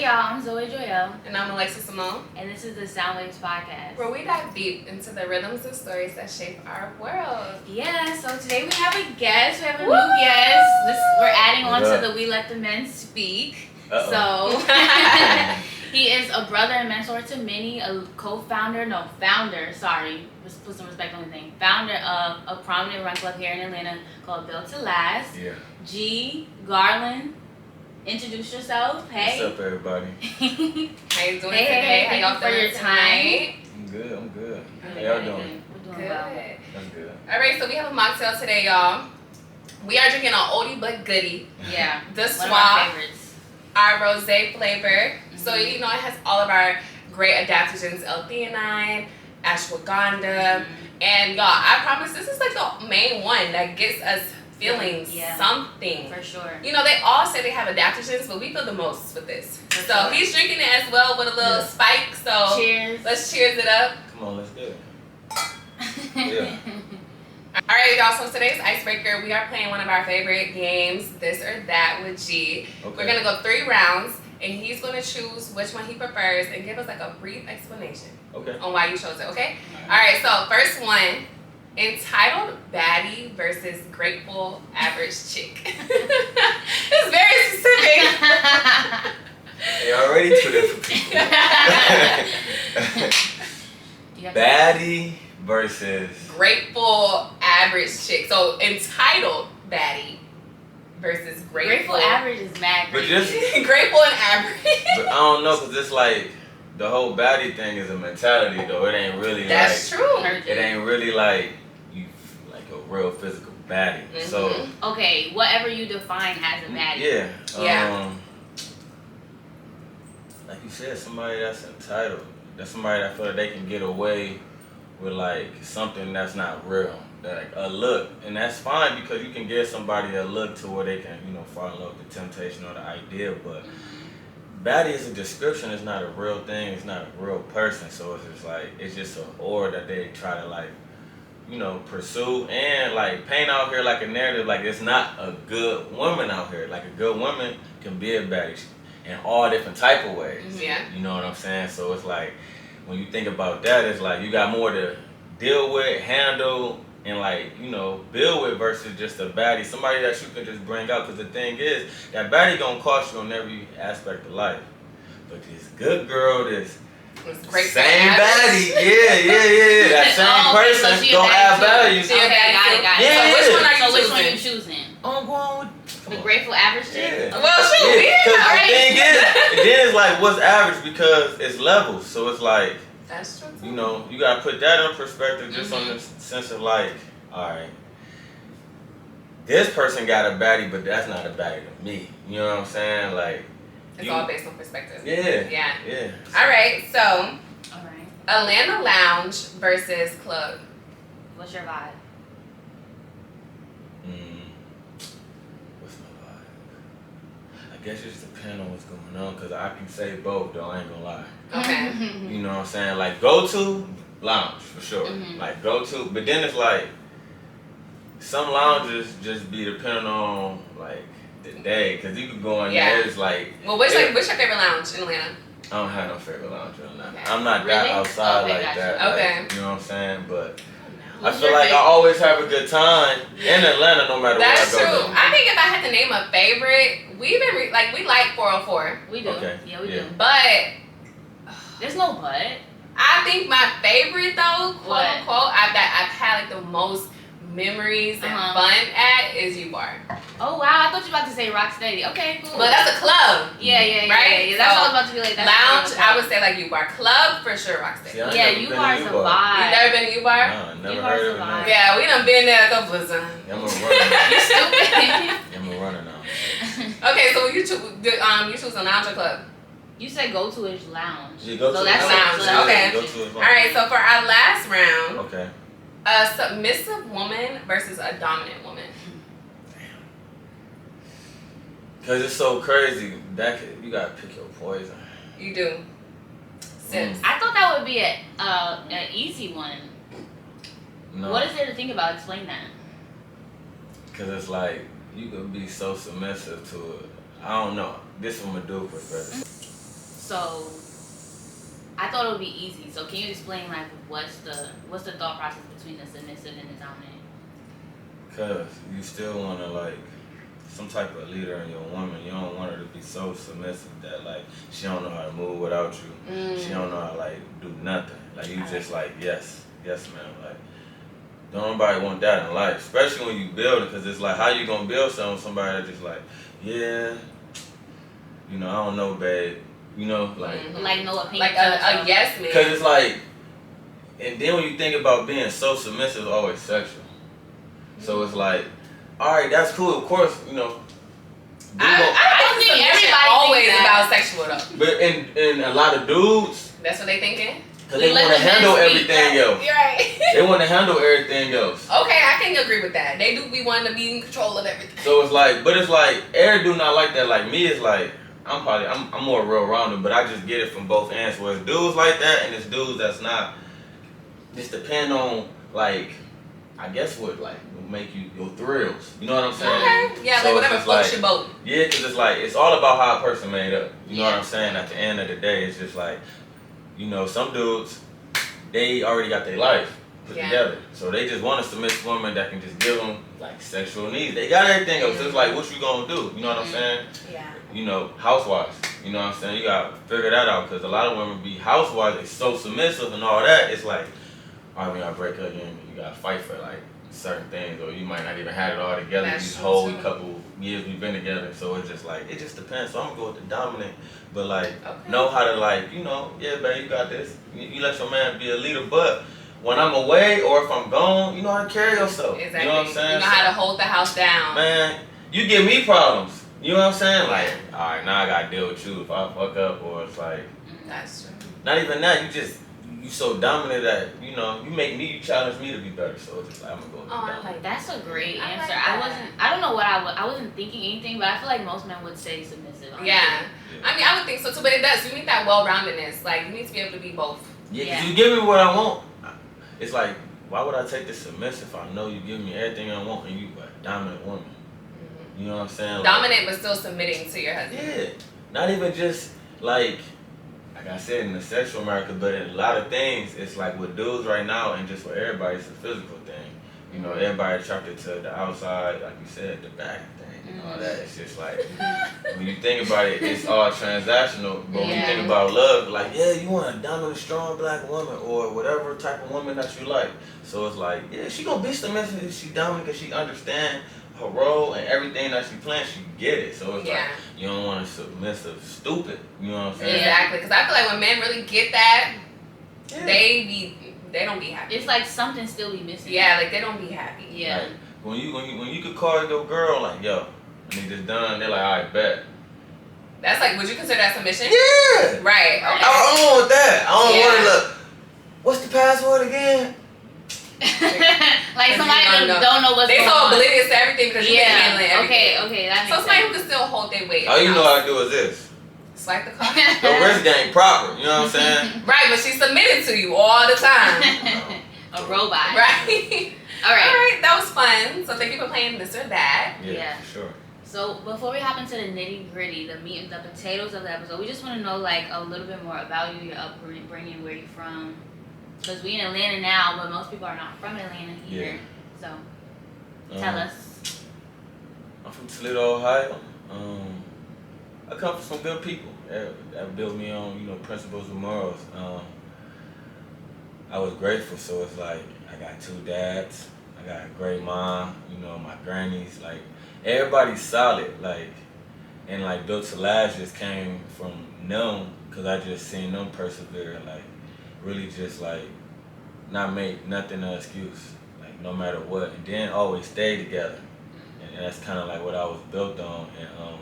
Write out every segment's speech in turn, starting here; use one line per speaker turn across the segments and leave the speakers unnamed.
y'all, I'm Zoe Joelle.
And I'm Alexis Simone.
And this is the Soundwaves Podcast,
where we dive deep into the rhythms and stories that shape our world.
Yeah, so today we have a guest. We have a new guest. We're adding on to the We Let the Men Speak. So he is a brother and mentor to many, a founder, sorry. Let's put some respect on the name. Founder of a prominent run club here in Atlanta called Built to Last.
Yeah.
G. Garland. Introduce yourself. Hey.
What's up, everybody?
How you doing today?
Hey,
How y'all
for your time.
I'm good. How
Good,
y'all
good,
doing?
We're doing
Good.
well.
That's good.
All right, so we have a mocktail today, y'all. We are drinking an oldie but goodie.
Yeah.
The
One of my
Swap,
favorites.
our rosé flavor.
Mm-hmm.
So, you know, it has all of our great adaptogens, L-theanine, ashwagandha. And y'all, I promise this is like the main one that gets us feeling something.
For sure.
You know, they all say they have adaptogens, but we feel the most with this.
For
so
sure.
he's drinking it as well with a little spike. So
cheers.
let's cheers it up.
Come on, let's do it. Yeah.
All right, y'all. So today's icebreaker, we are playing one of our favorite games, This or That with G.
Okay.
We're gonna go 3 rounds, and he's gonna choose which one he prefers and give us like a brief explanation on why you chose it. Okay. All right. So first one. Entitled Baddie versus Grateful Average Chick. It's very specific.
Hey, already 2 different people. Baddie versus
Grateful Average Chick. So entitled Baddie versus Grateful
Average is mad
But
crazy.
just,
Grateful and Average.
but I don't know, because it's like, the whole baddie thing is a mentality, though. It ain't really
That's true.
It ain't really like, you like a real physical baddie.
Mm-hmm.
So,
Okay, whatever you define as a baddie.
Yeah.
Like you said, somebody that's entitled. That's somebody that feel like they can get away with like something that's not real. Like a look. And that's fine, because you can give somebody a look to where they can, fall in love with the temptation or the idea. But baddie is a description. It's not a real thing. It's not a real person. So it's just like, it's just an aura that they try to like, pursue and like paint out here like a narrative. Like it's not a good woman out here. Like a good woman can be a baddie in all different type of ways.
Yeah.
You know what I'm saying? So it's like, when you think about that, it's like you got more to deal with, handle, and like, build with versus just a baddie. Somebody that you can just bring out. Because the thing is, that baddie gonna cost you on every aspect of life. But this good girl, this same baddie, yeah. That same person
so
gonna have value.
Okay, got it.
Yeah.
So which one are you choosing?
I'm going with
the Grateful Average chick?
Yeah.
Well, shoot,
Because
All right.
the thing is, it is like what's average, because it's levels. So it's like,
That's true.
you gotta put that in perspective, just on the sense of like, all right, this person got a baddie, but that's not a baddie to me. You know what I'm saying? Like,
It's all based on perspective.
Yeah.
All right, so
All right.
Atlanta Lounge versus Club.
What's your vibe?
What's my vibe? I guess it just depends on what's going on, because I can say both, though, I ain't gonna lie.
Okay.
You know what I'm saying? Like, go to lounge, for sure. Like, go to, but then it's like, some lounges just be depending on, like, the day, because you could go in there, it's like...
Well, what's your favorite lounge in Atlanta?
I don't have no favorite lounge in Atlanta.
Okay.
I'm not that outside like
gotcha.
that.
Okay.
Like, you know what I'm saying? But
What's
I feel
your
like I
favorite?
always have a good time in Atlanta, no matter
That's
where I
true.
go.
I think if I had to name a favorite, we like 404.
We do.
Okay.
Yeah, we
Yeah.
do.
But
There's no but.
I think my favorite though, quote
What?
unquote, I've had like the most memories and fun at is U-Bar.
Oh wow, I thought you were about to say Rocksteady. Okay, cool.
But that's a club.
Yeah.
Right?
Yeah. That's
So,
what I was about to be like. That's
Lounge,
what
I would say like U-Bar. Club, for sure, Rocksteady.
See, I ain't
Yeah,
never been to
U-Bar's a
U-Bar.
vibe.
You never been to U-Bar?
Nah, never
U-Bar's
heard
a
of it.
vibe.
Nah.
Yeah, we done been there a couple of times.
I'm a runner.
You stupid.
I'm a runner now.
Okay, so you choose a lounge or club?
You said go to his lounge.
Yeah, go
so
to
that's
a
lounge.
So that's
Okay.
Go to a
All right, so for our last round,
Okay.
a submissive woman versus a dominant woman.
Because it's so crazy. You gotta pick your poison.
You do. Sis.
I thought that would be an easy one.
No.
What is there to think about? Explain that.
Because it's like, you could be so submissive to it. I don't know. This from a dude perspective.
So I thought it would be easy. So can you explain like what's the thought process between the submissive and the dominant?
Cause you still wanna like some type of leader in your woman. You don't want her to be so submissive that like she don't know how to move without you. She don't know how to like do nothing. Like you just like yes ma'am. Like don't nobody want that in life, especially when you build it. Cause it's like how you gonna build something with somebody that just like yeah, you know I don't know babe. You know, like
no opinion,
like a yes man.
Cause it's like, and then when you think about being so submissive, it's always sexual. So it's like, all right, that's cool. Of course, you know.
I don't think everybody always about sexual though.
But in a lot of dudes,
that's what they thinking.
Cause they want to handle everything else.
You're right.
They want to handle everything else.
Okay, I can agree with that. They do be wanting to be in control of everything.
So it's like, but it's like, every dude not like that. Like me, it's like. I'm more real-rounded, but I just get it from both ends. Where it's dudes like that, and it's dudes that's not. Just depend on like, I guess what like will make you your thrills. You know what I'm saying?
Okay. Yeah, so like whatever floats your boat.
Yeah, cause it's like it's all about how a person made up. You know what I'm saying? At the end of the day, it's just like, you know, some dudes, they already got their life put together, so they just want a submissive woman that can just give them like sexual needs. They got everything else. It's like, what you gonna do? You know what I'm saying?
Yeah.
You know, housewives. You know what I'm saying? You gotta figure that out because a lot of women be housewives. They so submissive and all that. It's like, all right, when y'all break up, you gotta fight for like certain things, or you might not even have it all together. These whole couple years we've been together, so it's just like it just depends. So I'm gonna go with the dominant, but like know how to like yeah, babe, you got this. You let your man be a leader, but when I'm away or if I'm gone, you know how to carry yourself.
Exactly.
You know what I'm saying?
You know how to hold the house down.
Man, you give me problems. You know what I'm saying? Like, all right, now I gotta deal with you if I fuck up, or it's like,
that's true.
Not even that. You so dominant that you challenge me to be better. So it's just like I'm gonna go with
I like that's a great answer. I don't know what I wasn't thinking anything, but I feel like most men would say submissive.
Yeah. I mean, I would think so too, but it does. You need that well-roundedness. Like, you need to be able to be both.
Yeah, because you give me what I want. It's like, why would I take the submissive if I know you give me everything I want and you a dominant woman? You know what I'm saying?
Dominant, but still submitting to your husband.
Yeah. Not even just like I said in the sexual America, but in a lot of things, it's like with dudes right now and just with everybody, it's a physical thing. You know, everybody attracted to the outside, like you said, the back thing and all that. It's just like, when you think about it, it's all transactional. But when you think about love, like, yeah, you want a dominant, strong black woman or whatever type of woman that you like. So it's like, yeah, she gonna be submissive if she dominant because she understand her role and everything that she plans, she get it. So it's like, you don't want a submissive stupid. You know what I'm saying?
Exactly. Because I feel like when men really get that, they don't be happy.
It's like something still be missing.
Yeah, like they don't be happy.
Yeah.
Like, when you could call your girl like, yo, I need this done, they're like, all right, bet.
That's like, would you consider that submission?
Yeah.
Right. Okay.
I don't want that. I don't want to look. What's the password again?
Like somebody don't know what's
they
going on.
so oblivious to everything because you've been handling everything.
Okay, that makes
sense. So somebody who can still hold their weight.
All you know how to do is this.
Swipe the card.
The wrist game proper, you know what I'm saying?
Right, but she's submitted to you all the time.
A robot.
Right.
All right,
that was fun. So thank you for playing this or that.
Yeah, sure.
So before we hop into the nitty gritty, the meat and the potatoes of the episode, we just want to know like a little bit more about you, your upbringing, where you're from. Because we in Atlanta now, but most people are not from Atlanta either. Yeah. So tell us.
I'm from Toledo, Ohio. I come from some good people that built me on, principles and morals. I was grateful, so it's like I got 2 dads. I got a great mom, my grannies, like everybody's solid, like, and like built to last just came from them because I just seen them persevere, like really just like not make nothing an excuse, like no matter what, and then always stay together, and that's kind of like what I was built on. And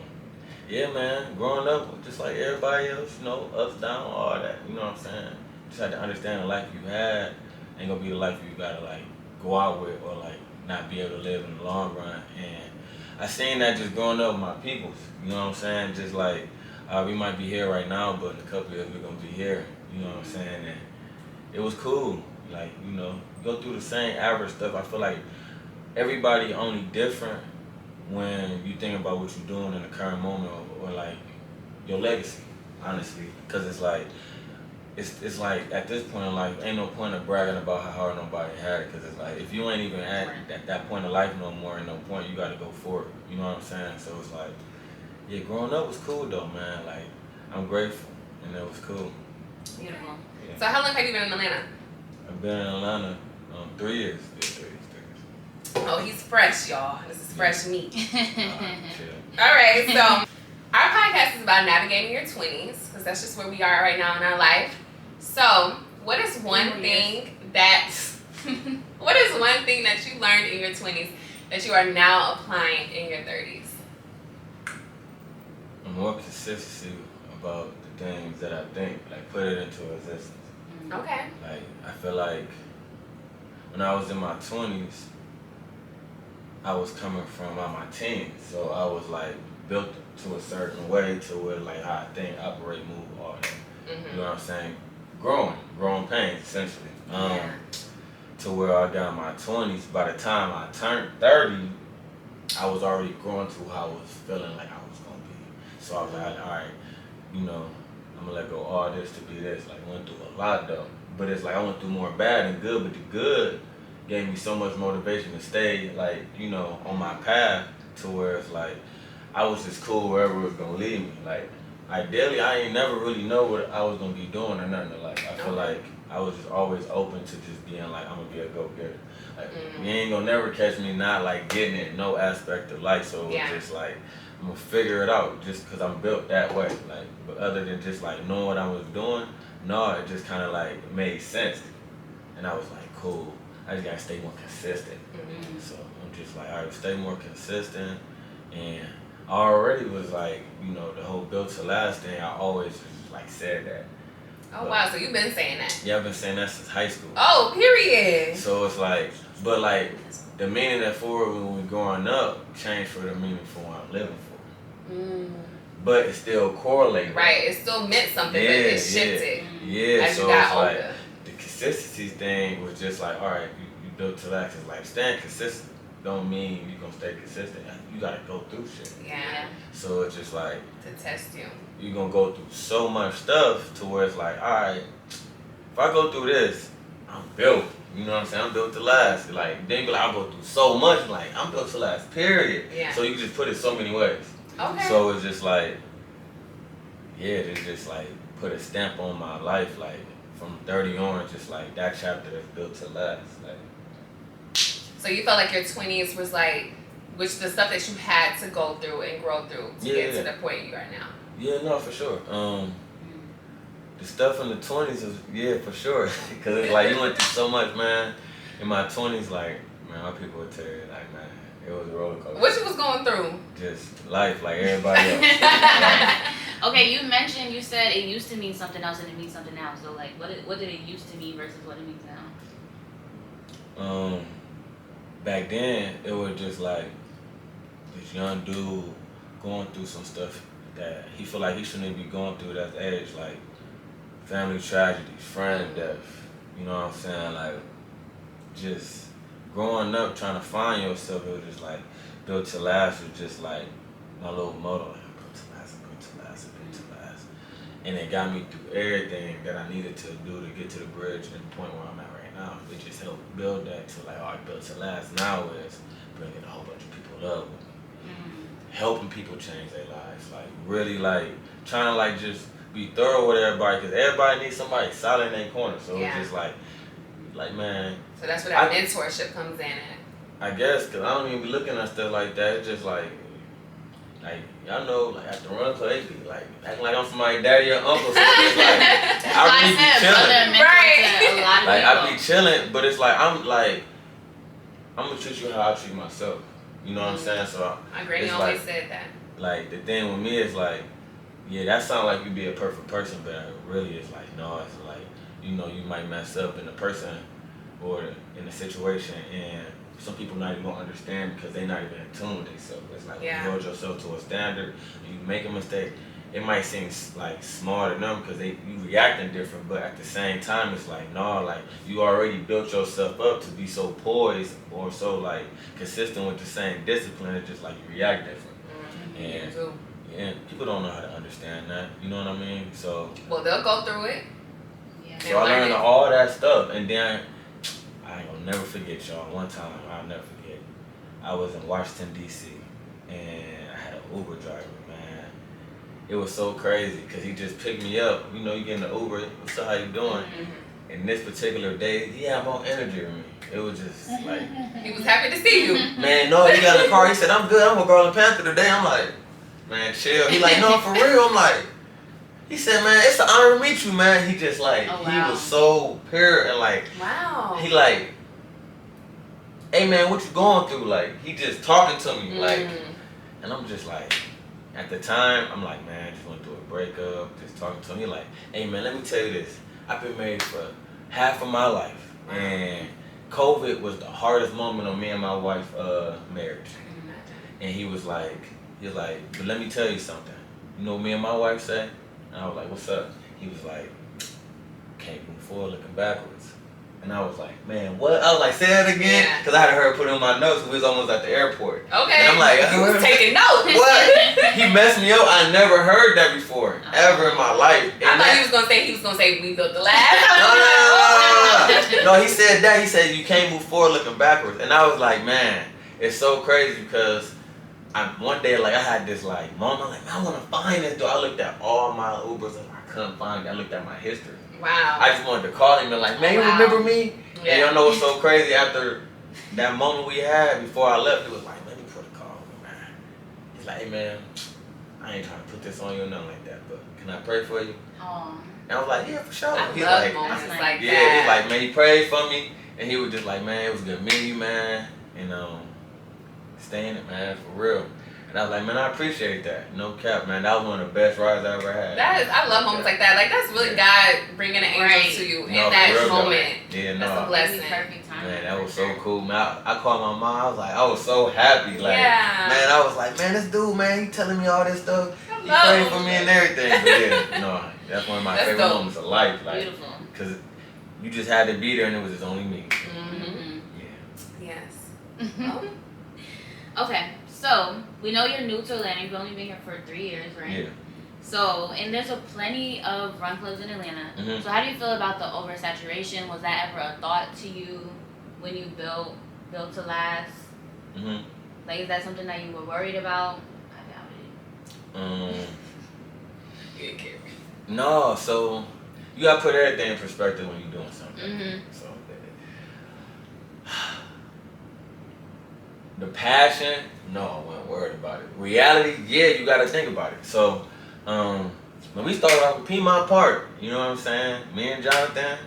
yeah, man, growing up just like everybody else, ups, down, all that, you know what I'm saying? Just had to understand the life you had ain't gonna be the life you gotta like go out with or like not be able to live in the long run. And I seen that just growing up with my peoples, you know what I'm saying? Just like we might be here right now, but in a couple years we're gonna be here, you know what I'm saying? And it was cool, like, go through the same average stuff. I feel like everybody only different when you think about what you're doing in the current moment or like your legacy. honestly, because it's like at this point in life, ain't no point of bragging about how hard nobody had it, because it's like if you ain't even at that point of life no more, ain't no point. You got to go for it. You know what I'm saying? So it's like, yeah, growing up was cool though, man. Like I'm grateful, and it was cool.
Beautiful. Yeah. So how long have you been in Atlanta?
I've been in Atlanta 3 years. Yeah, 3 years.
Oh, he's fresh, y'all. This is fresh meat. All right, so our podcast is about navigating your 20s, because that's just where we are right now in our life. So, what is one thing that you learned in your 20s that you are now applying in your 30s?
More consistency about the things that I think, like put it into existence.
Okay.
Like I feel like when I was in my 20s, I was coming from my teens, so I was like built to a certain way to where like how I think, operate, move, all that. You know what I'm saying? Growing pains essentially. To where I got in my 20s, by the time I turned 30, I was already growing to how I was feeling like I was gonna be. So I was like, all right, you know, I'm gonna let go of all this to be this. Like I went through a lot though, but it's like I went through more bad than good, but the good gave me so much motivation to stay, like, you know, on my path to where it's like I was just cool wherever it was gonna lead me. Like ideally, I ain't never really know what I was gonna be doing or nothing. Like I feel like I was just always open to just being like, I'm gonna be a go-getter. Like you ain't gonna never catch me not like getting it, no aspect of life. So it's just like I'm gonna figure it out just because I'm built that way. Like, but other than just like knowing what I was doing, no, it just kind of like made sense, and I was like, cool. I just gotta stay more consistent. So I'm just like, all right, stay more consistent. And I already was like, you know, the whole built to last thing, I always just like said that.
Oh, wow, so you've been saying that?
Yeah, I've been saying that since high school.
Oh, period.
So it's like, but like, the meaning that for when we growing up changed for the meaning for what I'm living for. But it still correlated.
Right, it still meant something, but it shifted.
Yeah,
as
so
you got
it's
older.
like, the consistency thing was just like, all right, you built to last. It's like, staying consistent don't mean you're gonna stay consistent. You gotta go through shit.
Yeah.
So it's just like,
to test you.
You're gonna go through so much stuff to where it's like, all right, if I go through this, I'm built. You know what I'm saying? I'm built to last. Like, then you like, I'll go through so much. Like, I'm built to last, period.
Yeah.
So you just put it so many ways.
Okay.
So it's just like, yeah, it just like put a stamp on my life. Like, from 30 on, just like that chapter that's built to last. Like.
So you felt like your 20s was like, which the stuff that you had to go through and grow through to get to the point you are now.
Yeah, no, for sure. The stuff in the 20s is, yeah, for sure. Because it's like, you went through so much, man. In my 20s, like, man, my people would tell you, like, man, it was a roller coaster.
What you was going through?
Just life, like everybody else.
Okay, you said it used to mean something else and it means something now. So, like, what did it used to mean versus what it means now?
Back then, it was just like this young dude going through some stuff that he feel like he shouldn't be going through at that age, like family tragedy, friend death, you know what I'm saying? Like, just growing up, trying to find yourself, it was just like, built to last was just like my little motto, like, built to last, built to last, built to last. And it got me through everything that I needed to do to get to the bridge and the point where I'm at right now. It just helped build that to like, all right, built to last now is bringing a whole bunch of people up with me. Helping people change their lives, like really like trying to like just be thorough with everybody, because everybody needs somebody solid in their corner. So it's just like man.
So that's where that mentorship comes in at.
I guess, because I don't even be looking at stuff like that. It's just like y'all know, like at the run club, they be like acting like I'm somebody's daddy or uncle. So it's like I really be chilling.
Right.
Like I be chilling, but it's like I'm gonna treat you how I treat myself. You know what I'm saying? So
my granny always said that.
Like the thing with me is like, yeah, that sounds like you be a perfect person, but really it's like, no, it's like, you know, you might mess up in the person or in the situation, and some people not even gonna understand because they not even in tune with themselves. It's like you hold yourself to a standard, and you make a mistake. It might seem like small to them because you reacting different, but at the same time, it's like, no, like you already built yourself up to be so poised or so like consistent with the same discipline. It's just like you react different. And And people don't know how to understand that. You know what I mean? So.
Well, they'll go through it.
Yeah.
So I learned all that stuff, and then I ain't gonna never forget, y'all. One time, I'll never forget. I was in Washington D.C. and I had an Uber driver, man. It was so crazy because he just picked me up. You know, you get in the Uber, what's up, how you doing? Mm-hmm. And this particular day, he had more energy than me. It was just like.
He was happy to see you.
Man, no, he got in the car. He said, I'm good. I'm with Garland Paynther today. I'm like, man, chill. He like, no, for real. I'm like, he said, man, it's an honor to meet you, man. He just like, He was so pure and like,
wow.
He like, hey man, what you going through? Like, he just talking to me, like, and I'm just like, at the time, I'm like, man, I just went through a breakup, just talking to him. He like, hey man, let me tell you this. I've been married for half of my life, and COVID was the hardest moment on me and my wife's marriage. And he was like, but let me tell you something. You know what me and my wife say? And I was like, what's up? He was like, can't move forward looking backwards. And I was like, man, what? I was like, say that again? Because I had heard put in my notes. We was almost at the airport.
Okay.
And I'm like,
you was taking notes.
What? He messed me up. I never heard that before, ever in my life. And
I thought he was gonna say we built the last.
No, he said that. He said you can't move forward looking backwards. And I was like, man, it's so crazy because one day, like, I had this, like, moment, like, man, I want to find this dude. I looked at all my Ubers and I couldn't find it. I looked at my history.
Wow.
I just wanted to call him and like, man, you remember me? Yeah. And y'all know what's so crazy? After that moment we had before I left, it was like, let me put a call, man. He's like, hey, man, I ain't trying to put this on you or nothing like that, but can I pray for you?
Aww.
And I was like, yeah, for sure.
He's like, moments like that.
Yeah, he's like, man, he prayed for me. And he was just like, man, it was good meeting you, man. And stay in it, man, for real. And I was like, man, I appreciate that. No cap, man. That was one of the best rides I ever had.
I love moments like that. Like, that's really God bringing an angel to you in that moment.
Yeah,
that's a blessing.
Perfect time.
Man, that was so cool, man. I called my mom. I was so happy. Like, man, I was like, man, this dude, man, he telling me all this stuff. He praying for me and everything. But yeah, no, that's one of my favorite moments of life. Like,
beautiful.
Because you just had to be there and it was just only me.
Mm-hmm.
Yeah.
Yes.
Okay. So, we know you're new to Atlanta. You've only been here for 3 years, right?
Yeah.
So, and there's plenty of run clubs in Atlanta. Mm-hmm. So, how do you feel about the oversaturation? Was that ever a thought to you when you built to last?
Mm-hmm.
Like, is that something that you were worried about? I doubt
it.
No, so you gotta put everything in perspective when you're doing something.
Mm-hmm.
So, the passion, no, I wasn't worried about it. Reality, yeah, you gotta think about it. So, when we started off with Piedmont Park, you know what I'm saying? Me and Jonathan,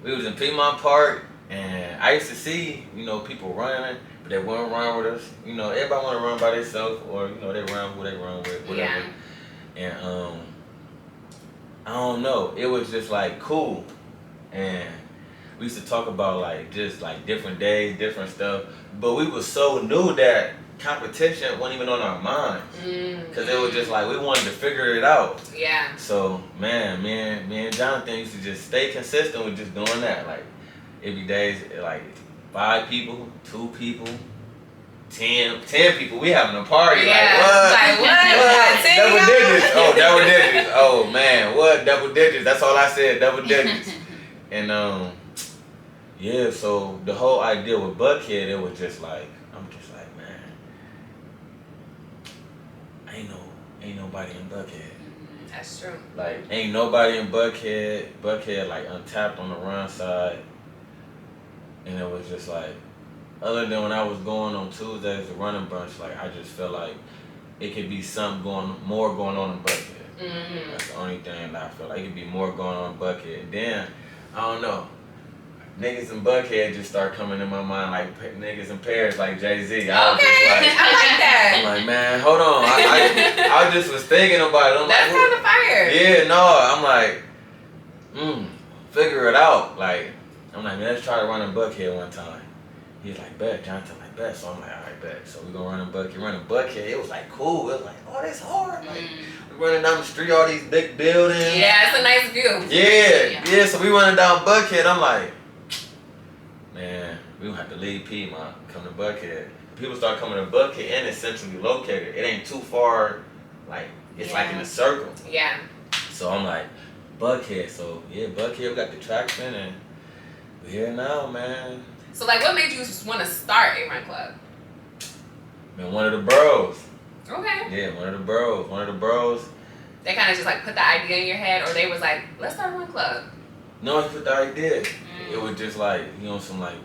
we was in Piedmont Park, and I used to see, people running, but they wouldn't run with us. Everybody want to run by themselves, or, they run who they run with, whatever. Yeah. And, I don't know, it was just, like, cool. And we used to talk about, like, just, like, different days, different stuff. But we was so new that competition wasn't even on our minds. Because it was just, like, we wanted to figure it out.
Yeah.
So, man, me and Jonathan used to just stay consistent with just doing that. Like, every day, like, 5 people, 2 people, 10 people. We having a party.
Yeah.
Like, what? Double digits. Oh, double digits. Oh, man, what? Double digits. That's all I said, double digits. And, yeah, so the whole idea with Buckhead, it was just like, I'm just like, man, ain't nobody in Buckhead.
That's true.
Like, ain't nobody in Buckhead. Buckhead, like, untapped on the run side. And it was just like, other than when I was going on Tuesdays, the running brunch, like, I just felt like it could be more going on in Buckhead. Mm-hmm. That's the only thing that I feel like. It could be more going on in Buckhead. Then, I don't know. Niggas in Buckhead just start coming in my mind like niggas in Paris, like Jay-Z.
I was just like, I like that.
I'm like, man, hold on. I just was thinking about it. I'm
That's
like,
kind of fire.
Yeah, no. I'm like, figure it out. Like, I'm like, man, let's try to run in Buckhead one time. He's like, bet. Jonathan like, bet. So I'm like, all right, bet. So we gonna run in Buckhead. Running Buckhead, it was like cool. It was like, oh, that's hard. Like, we running down the street, all these big buildings.
Yeah, it's a nice view.
Yeah. So we running down Buckhead. I'm like, man, we gonna have to leave Piedmont, come to Buckhead. People start coming to Buckhead, and it's centrally located. It ain't too far like it's like in a circle.
Yeah.
So I'm like, Buckhead. So yeah, Buckhead, we got the traction and we're here now, man.
So like, what made you want to start a run club?
Man, one of the bros.
Okay.
Yeah, one of the bros.
They kind of just like put the idea in your head, or they was like, let's start a run club.
No, he put the idea. It was just like, some like,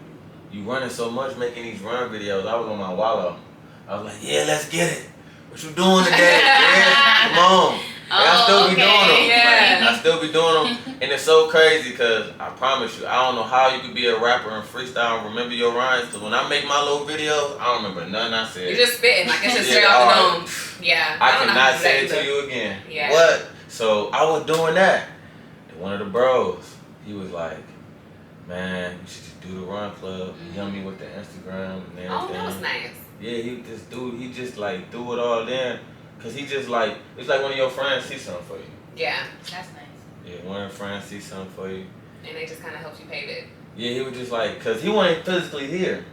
you running so much, making these run videos. I was on my wallow. I was like, yeah, let's get it. What you doing today? Yeah, come on. I still be doing them.
Yeah.
I still be doing them. And it's so crazy because I promise you, I don't know how you could be a rapper and freestyle and remember your rhymes. Because when I make my little videos, I don't remember nothing I said.
You're just spitting. Like, it's just straight off the dome. Yeah.
I cannot say it to you again.
Yeah.
What? So I was doing that. And one of the bros, he was like, man, you should just do the run club. He helped me with the Instagram and everything.
Oh, that was nice.
Yeah, he just like threw it all in. Cause he just like, it's like one of your friends see something for you.
Yeah.
That's nice.
Yeah, one of your friends see something for you.
And they just kind of helped you pave it.
Yeah, he was just like, cause he wasn't physically here.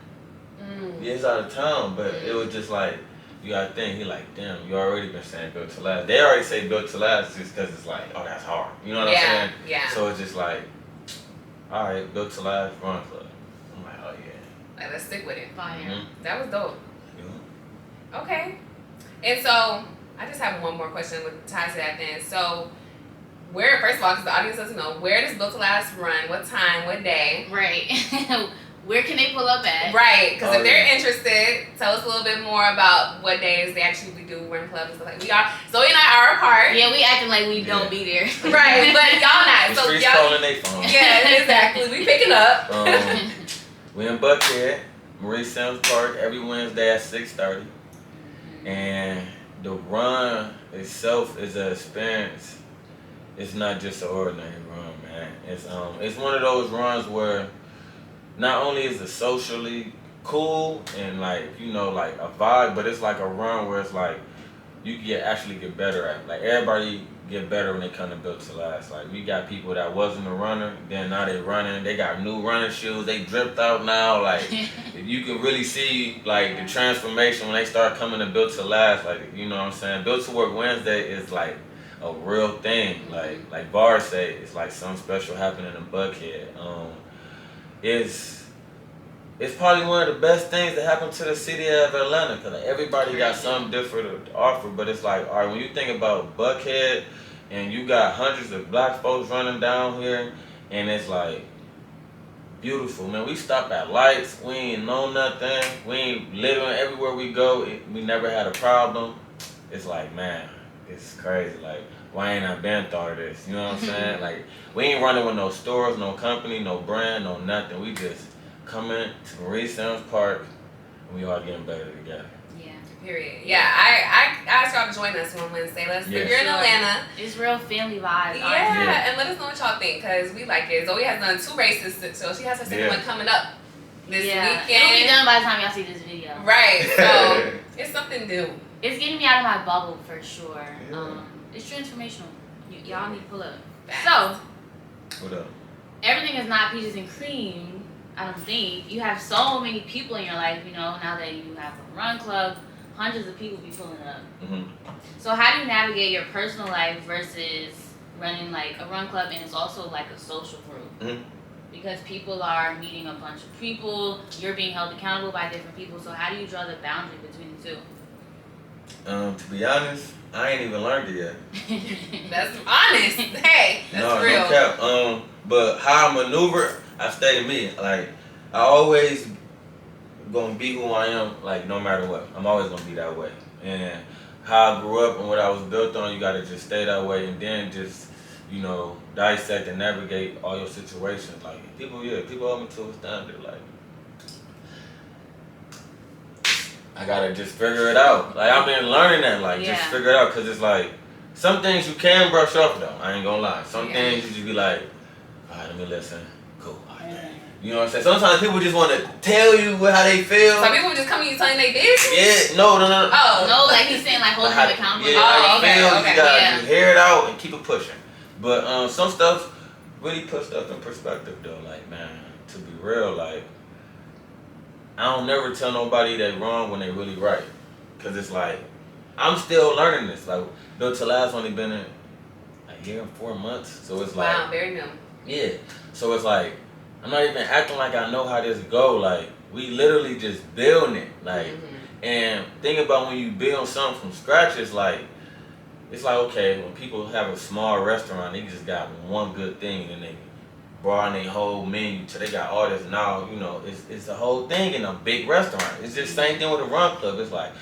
Yeah, he's out of town, but it was just like, you gotta think, he like, damn, you already been saying built to last. They already say built to last just cause it's like, oh, that's hard. You know what I'm saying?
Yeah.
So it's just like, all right, built to last, run club. I'm like, oh yeah.
Like, let's stick with it.
Fire.
Mm-hmm.
That was dope.
Yeah.
Okay. And so, I just have one more question with ties to that then. So, where, first of all, because the audience doesn't know, where does Built to Last run? What time? What day?
Right. Where can they pull up at?
Right, because if they're interested, tell us a little bit more about what days they actually do run clubs and stuff like that. Zoe and I are apart.
Yeah, we acting like we don't be there.
Right, but y'all not.
The
So
streets
y'all
calling they phone.
Yeah, exactly. We picking up.
We in Buckhead, Marie Sims Park, every Wednesday at 6:30. And the run itself is an experience. It's not just an ordinary run, man. It's one of those runs where not only is it socially cool and like a vibe, but it's like a run where it's like you can actually get better at it. Like everybody get better when they come to Built to Last. Like we got people that wasn't a runner, then now they running. They got new running shoes. They dripped out now. Like you can really see like the transformation when they start coming to Built to Last. Like you know what I'm saying. Built to Work Wednesday is like a real thing. Like bars say, it's like something special happening in Buckhead. It's probably one of the best things that happened to the city of Atlanta because everybody got something different to offer. But it's like, all right, when you think about Buckhead and you got hundreds of black folks running down here, and it's like beautiful, man. We stop at lights. We ain't know nothing. We ain't living everywhere we go. We never had a problem. It's like, man, it's crazy. Like, why ain't I been thought of this? You know what I'm saying? Like, we ain't running with no stores, no company, no brand, no nothing. We just coming to Marie Sims Park, and we all getting better together.
Yeah.
Period. Yeah, I asked y'all to join us on Wednesday. If you're in Atlanta.
It's real family vibes.
Yeah, and let us know what y'all think, because we like it. Zoe has done 2 races, so she has her second one coming up this weekend.
It'll be done by the time y'all see this video.
Right, so it's something new.
It's getting me out of my bubble for sure. Yeah. It's transformational. Y'all need to pull up. So,
what up?
Everything is not peaches and cream, I don't think. You have so many people in your life, now that you have a run club, hundreds of people be pulling up.
Mm-hmm.
So how do you navigate your personal life versus running like a run club, and it's also like a social group?
Mm-hmm.
Because people are meeting a bunch of people, you're being held accountable by different people, so how do you draw the boundary between the two?
To be honest, I ain't even learned it yet.
That's honest. Hey, that's real.
No cap. But how I maneuver, I stay to me. Like, I always gonna be who I am, like, no matter what. I'm always gonna be that way. And how I grew up and what I was built on, you gotta just stay that way and then just, dissect and navigate all your situations. Like, people hold me to a standard. Like, I gotta just figure it out. Like, I've been learning that, just figure it out. Cause it's like, some things you can brush off though, I ain't gonna lie. Some things you just be like, alright, let me listen. Cool. You know what I'm saying? Sometimes people just want to tell you how they feel.
Some people just come to you telling they business?
Yeah, no.
Oh, no, like he's saying like hold you accountable.
Yeah, how they feel, you gotta just hear it out and keep it pushing. But some stuff really put stuff in perspective though. Like, man, to be real, like, I don't never tell nobody they wrong when they really right. Cause it's like, I'm still learning this. Like, Built to Last only been in a year and 4 months. So it's like...
Wow, very new.
Yeah. So it's like, I'm not even acting like I know how this go. Like, we literally just building it. Like, and think about when you build something from scratch, it's like, okay, when people have a small restaurant, they just got one good thing and they broaden their whole menu till they got all this. Now, you know, it's a whole thing in a big restaurant. It's just the same thing with a run club. It's like,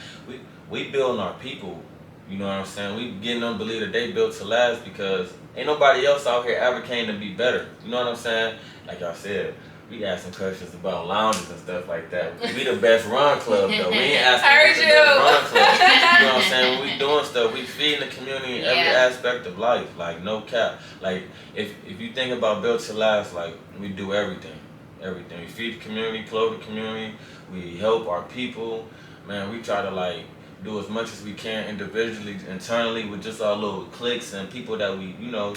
we building our people, you know what I'm saying? We getting them to believe that they built to last because ain't nobody else out here ever came to be better. You know what I'm saying? Like y'all said, we asking questions about lounges and stuff like that. We the best run club though. We ain't asking the best run club. You know what I'm saying? When we doing stuff, we feeding the community in every aspect of life. Like no cap. Like if you think about Built to Last, like we do everything. Everything. We feed the community, clothe the community, we help our people. Man, we try to like do as much as we can individually, internally with just our little cliques and people that we, you know,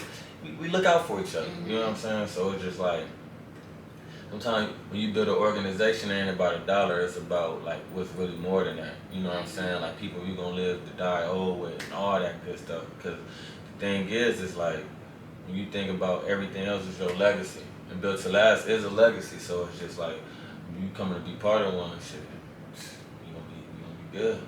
we look out for each other. You know what I'm saying? So it's just like sometimes when you build an organization, it ain't about $1. It's about like what's really more than that. You know what I'm saying? Like people you gonna live to die old with and all that good stuff. Because the thing is like when you think about everything else is your legacy, and Built to Last is a legacy. So it's just like when you coming to be part of one shit, you gonna be good.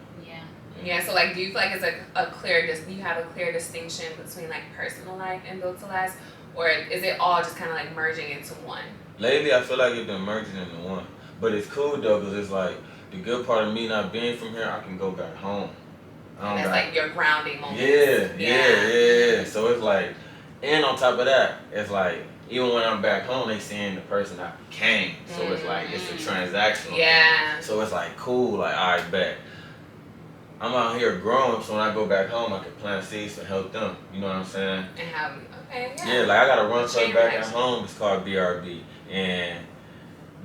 Yeah, so like, do you feel like it's you have a clear distinction between like personal life and Built to Last, or is it all just kind of like merging into one?
Lately, I feel like it's been merging into one, but it's cool though, cause it's like the good part of me not being from here, I can go back home.
And that's like your grounding moment.
Yeah. So it's like, and on top of that, it's like even when I'm back home, they seeing the person I became. So it's like it's a transactional.
Yeah.
Thing. So it's like cool, like all right, bet. I'm out here growing, so when I go back home, I can plant seeds to help them. You know what I'm saying?
And how? Okay, yeah.
Yeah, like I got a run club back at home. It's called BRB, and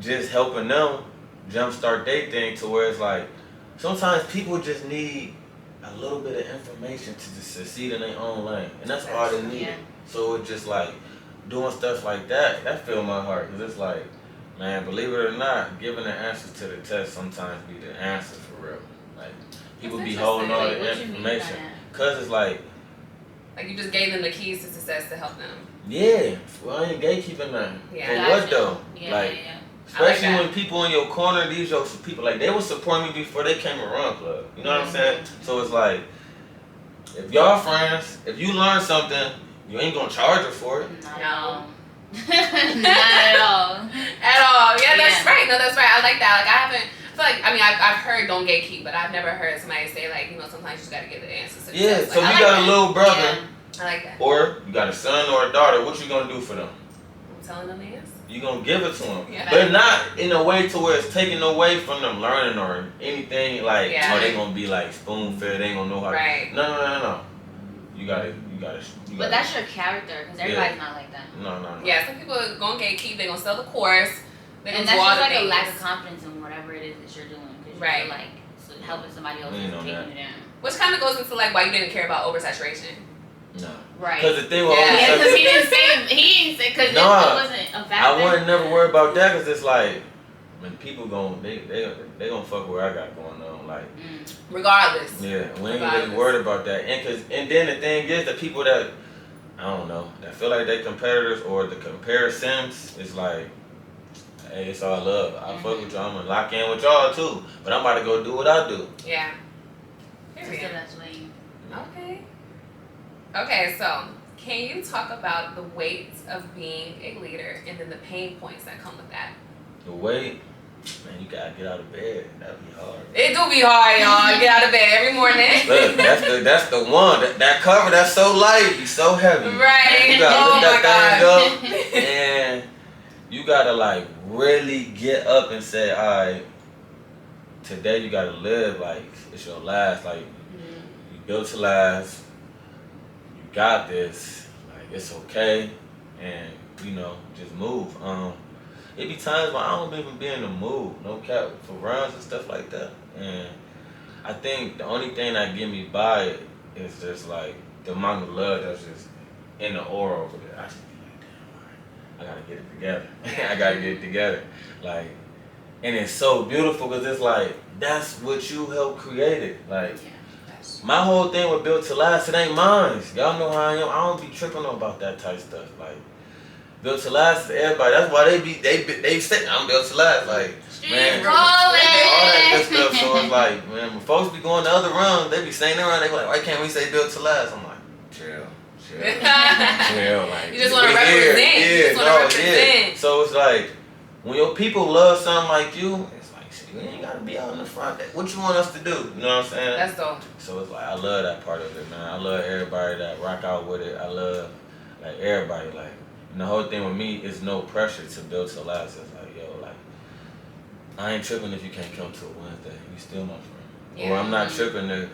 just helping them jumpstart their thing to where it's like sometimes people just need a little bit of information to just succeed in their own lane, and that's all they need. Yeah. So it's just like doing stuff like that filled my heart, because it's like, man, believe it or not, giving the answers to the test sometimes be the answer for real. Like. People be holding all the information. Cause it's like
you just gave them the keys to success to help them.
Yeah. Well, I ain't gatekeeping nothing. Yeah. For what though? Yeah, especially when people in your corner, these your people, like they was supporting me before they came to Run Club. You know what I'm saying? So it's like, if y'all friends, if you learn something, you ain't gonna charge her for it.
No.
Not at all.
At all. Yeah, that's right. No, that's right. I like that. Like I've heard don't gatekeep, but I've never heard somebody say like, you know, sometimes you just gotta get the answers to the test.
So you got a little brother.
Yeah, I like that.
Or you got a son or a daughter, what you gonna do for them?
I'm telling them the answer.
You gonna give it to them. Yeah. But not in a way to where it's taken away from them learning or anything like, oh, they gonna be like spoon fed, they ain't gonna know how to. No. You gotta.
But that's your character, because everybody's not like that.
No.
Yeah, some people are gonna gatekeep, they're gonna sell the course.
And that's just like a lack of confidence in whatever it is that you're doing. Because you feel like helping somebody else is taking you down.
Which kind of goes into like why you didn't care about Oversaturation.
No.
Right.
Because the thing was
because he didn't say, because it wasn't a factor.
I wouldn't never worry about that, because it's like, when people they gonna fuck what I got going on, like.
Regardless.
Yeah, we ain't really worried about that. And then the thing is, the people that, I don't know, that feel like they competitors or the comparisons, it's like, hey, it's all love. I fuck with y'all. I'm gonna lock in with y'all too. But I'm about to go do what I do.
Yeah. Okay, so can you talk about the weight of being a leader and then the pain points that come with that?
The weight? Man, you gotta get out of bed. That'd be hard.
It do be hard, y'all. Get out of bed every morning.
Look, that's the one. That cover that's so light, be so heavy.
Right.
You gotta let that thing go. And you gotta like really get up and say, all right, today you gotta live like it's your last. Like you built to last. You got this. Like it's okay, and you know just move. It be times when I don't even be in the mood, no cap, for runs and stuff like that. And I think the only thing that get me by it is just like the amount of love that's just in the aura over there. I just be like, damn, all right, I gotta get it together. I gotta get it together. Like, and it's so beautiful because it's like, that's what you helped create it. Like, my whole thing with Built to Last, it ain't mine. Y'all know how I am. I don't be tripping about that type stuff. Like, Built to Last is everybody. That's why they say I'm Built to Last. Like, man, all that good stuff. So it's like, man, when folks be going the other runs, they be saying that run. They be like, why can't we say Built to Last? I'm like, chill. Like,
you just want to represent.
Yeah. So it's like, when your people love something like you, it's like, shit, you ain't gotta be out in the front. What you want us to do? You know what I'm saying?
That's dope.
So it's like, I love that part of it, man. I love everybody that rock out with it. I love, like, everybody, like. And the whole thing with me is no pressure to Build to Last. It's like, yo, like, I ain't tripping if you can't come to a Wednesday. You still my friend. Yeah. Or I'm not tripping if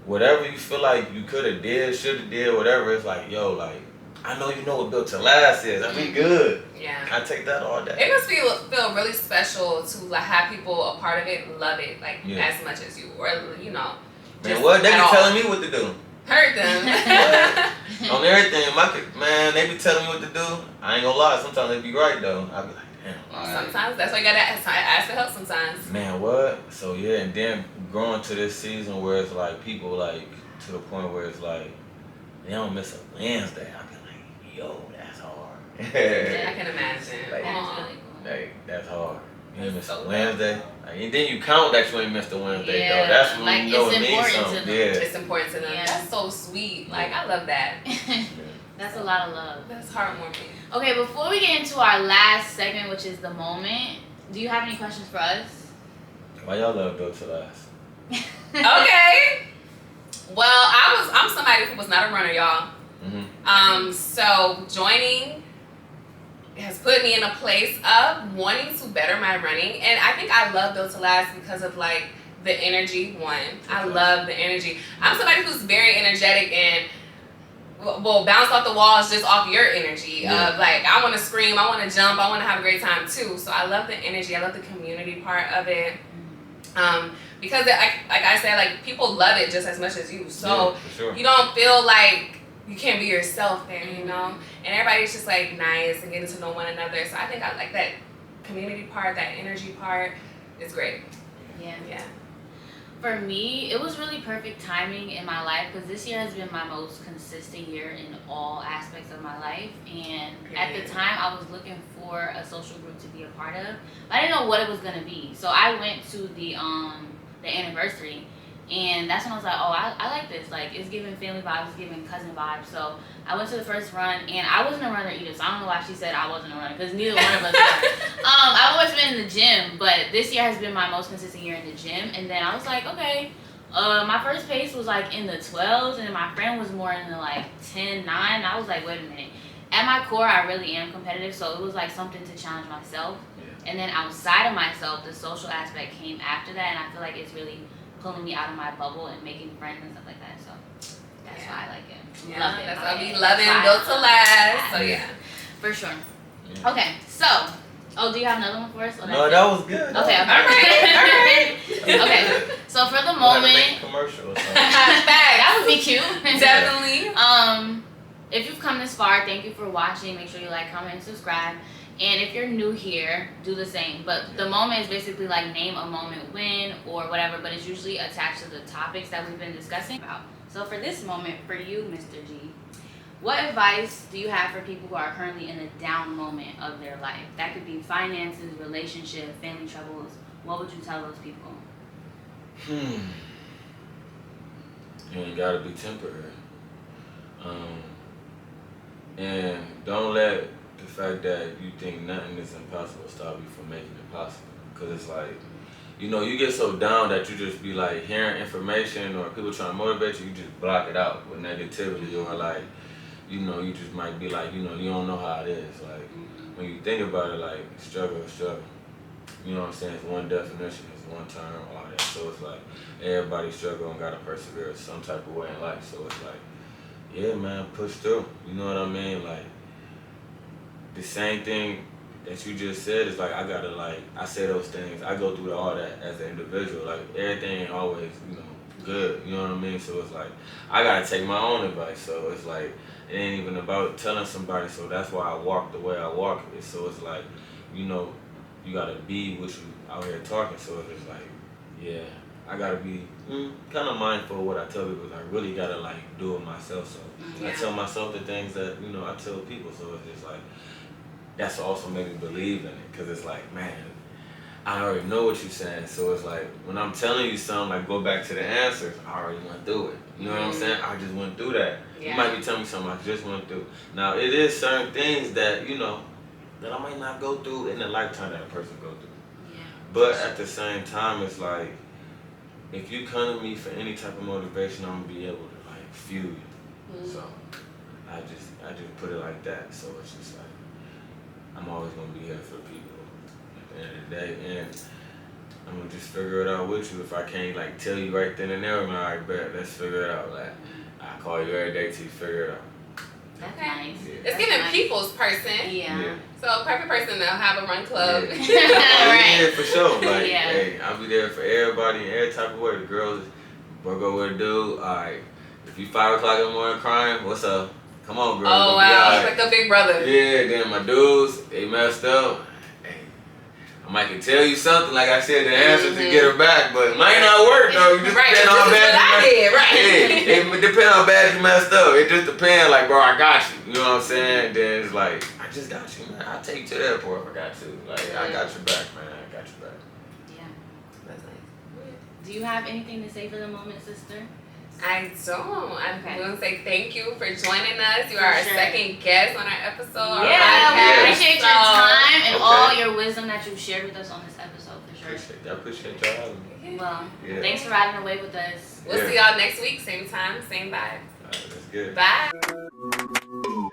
whatever you feel like you could have did, should have did, whatever. It's like, yo, like, I know you know what Built to Last is. I mean, good.
Yeah.
I take that all day.
It must feel really special to like have people a part of it, love it, like as much as you, or you know.
Man, what they be telling me what to do.
Heard them.
On everything, man, they be telling me what to do. I ain't gonna lie, sometimes they be right though. I be like, damn.
Sometimes that's why you gotta ask for help sometimes.
Man, what? So yeah, and then growing to this season where it's like people like to the point where it's like they don't miss a Wednesday. I be like, yo, that's hard.
I can imagine.
Like, that's hard. You ain't miss a Wednesday. And then you count that you ain't missed a Wednesday, though. That's when like, you know it means something.
It's important to them. Yeah. That's so sweet. Like, I love that.
That's a lot of love.
That's heartwarming.
Okay, before we get into our last segment, which is the moment, do you have any questions for us?
Why y'all love Built to Last?
Okay. Well, I'm somebody who was not a runner, y'all. Mm-hmm. So joining has put me in a place of wanting to better my running, and I think I love Built to Last because of like the energy. I love the energy. I'm somebody who's very energetic and will bounce off the walls just off your energy of like I want to scream, I want to jump, I want to have a great time too. So I love the energy. I love the community part of it. Because like I said, like people love it just as much as you. So you don't feel like you can't be yourself there, you know? And everybody's just like nice and getting to know one another. So I think I like that community part, that energy part is great. Yeah.
For me, it was really perfect timing in my life because this year has been my most consistent year in all aspects of my life. And at the time, I was looking for a social group to be a part of. But I didn't know what it was going to be. So I went to the anniversary. And that's when I was like, oh, I like this. Like, it's giving family vibes, it's giving cousin vibes. So I went to the first run, and I wasn't a runner either. So I don't know why she said I wasn't a runner, because neither one of us were. I've always been in the gym, but this year has been my most consistent year in the gym. And then I was like, okay, my first pace was like in the 12s, and then my friend was more in the like 10, 9. And I was like, wait a minute. At my core, I really am competitive, so it was like something to challenge myself. Yeah. And then outside of myself, the social aspect came after that, and I feel like it's really pulling me out of my bubble and making friends and stuff like that. So that's why I like it.
Yeah, love it. That's why we love it. Built to Last. So yeah.
For sure. Yeah. Okay, so do you have another one for us?
No, that was good.
Okay. All right. Okay. So for the moment,
commercial.
That would be cute.
Definitely.
If you've come this far, thank you for watching. Make sure you like, comment, and subscribe. And if you're new here, do the same. But the moment is basically like name a moment when or whatever, but it's usually attached to the topics that we've been discussing about. So for this moment, for you, Mr. G, what advice do you have for people who are currently in a down moment of their life? That could be finances, relationship, family troubles. What would you tell those people?
You ain't gotta be temporary. And don't let the fact that you think nothing is impossible stop you from making it possible. Because it's like, you know, you get so down that you just be like hearing information or people trying to motivate you, you just block it out with negativity or like, you know, you just might be like, you know, you don't know how it is. Like, when you think about it, like, struggle. You know what I'm saying? It's one definition, it's one term, all that. So it's like, everybody struggle and gotta persevere some type of way in life. So it's like, yeah, man, push through. You know what I mean? Like, the same thing that you just said is like, I gotta like, I say those things, I go through all that as an individual. Like, everything ain't always, you know, good, you know what I mean? So it's like, I gotta take my own advice. So it's like, it ain't even about telling somebody. So that's why I walk the way I walk. So it's like, you know, you gotta be what you out here talking. So it's like, yeah, I gotta be kind of mindful of what I tell people. I really gotta like do it myself. So I tell myself the things that I tell people. So it's just like that's also made me believe in it, because it's like, man, I already know what you're saying. So it's like when I'm telling you something, like go back to the answers, I already went through it. You know what I'm saying? I just went through that. You might be telling me something I just went through. Now it is certain things that that I might not go through in the lifetime that a person go through. Yeah. But at the same time, it's like, if you come to me for any type of motivation, I'm gonna be able to like fuel you. So I just put it like that. So it's just like I'm always gonna be here for people at the end of the day, and I'm gonna just figure it out with you. If I can't like tell you right then and there, I'm like, bet, let's figure it out. Like I call you every day till you figure it out.
That's nice.
Yeah. It's giving people's person. Yeah. So perfect person to have a run club.
Yeah. Right. Yeah, for sure. Like, hey, I'll be there for everybody in every type of way. The girls, go with a dude. Alright. If you 5 o'clock in the morning crying, what's up? Come on, girl.
Oh wow, like a big brother.
Yeah, then my dudes, they messed up. I might can tell you something, like I said, the answer to get her back, but it might not work though. It just depends on how bad you messed up. Yeah, it depends how bad you messed up. It just depends, like, bro, I got you. You know what I'm saying? Then it's like, I just got you, man. I'll take you to the airport if I got to. Like, I got your back, man. I got your back.
Yeah. That's nice. Do you have anything to say for the moment, sister?
I don't. I'm going to say thank you for joining us. You are our second guest on our episode.
Yeah, we appreciate your time and all your wisdom that you've shared with us on this episode, for sure.
I appreciate y'all having me.
Well, thanks for riding away with us.
We'll see y'all next week, same time, same vibe.
All right, that's good.
Bye.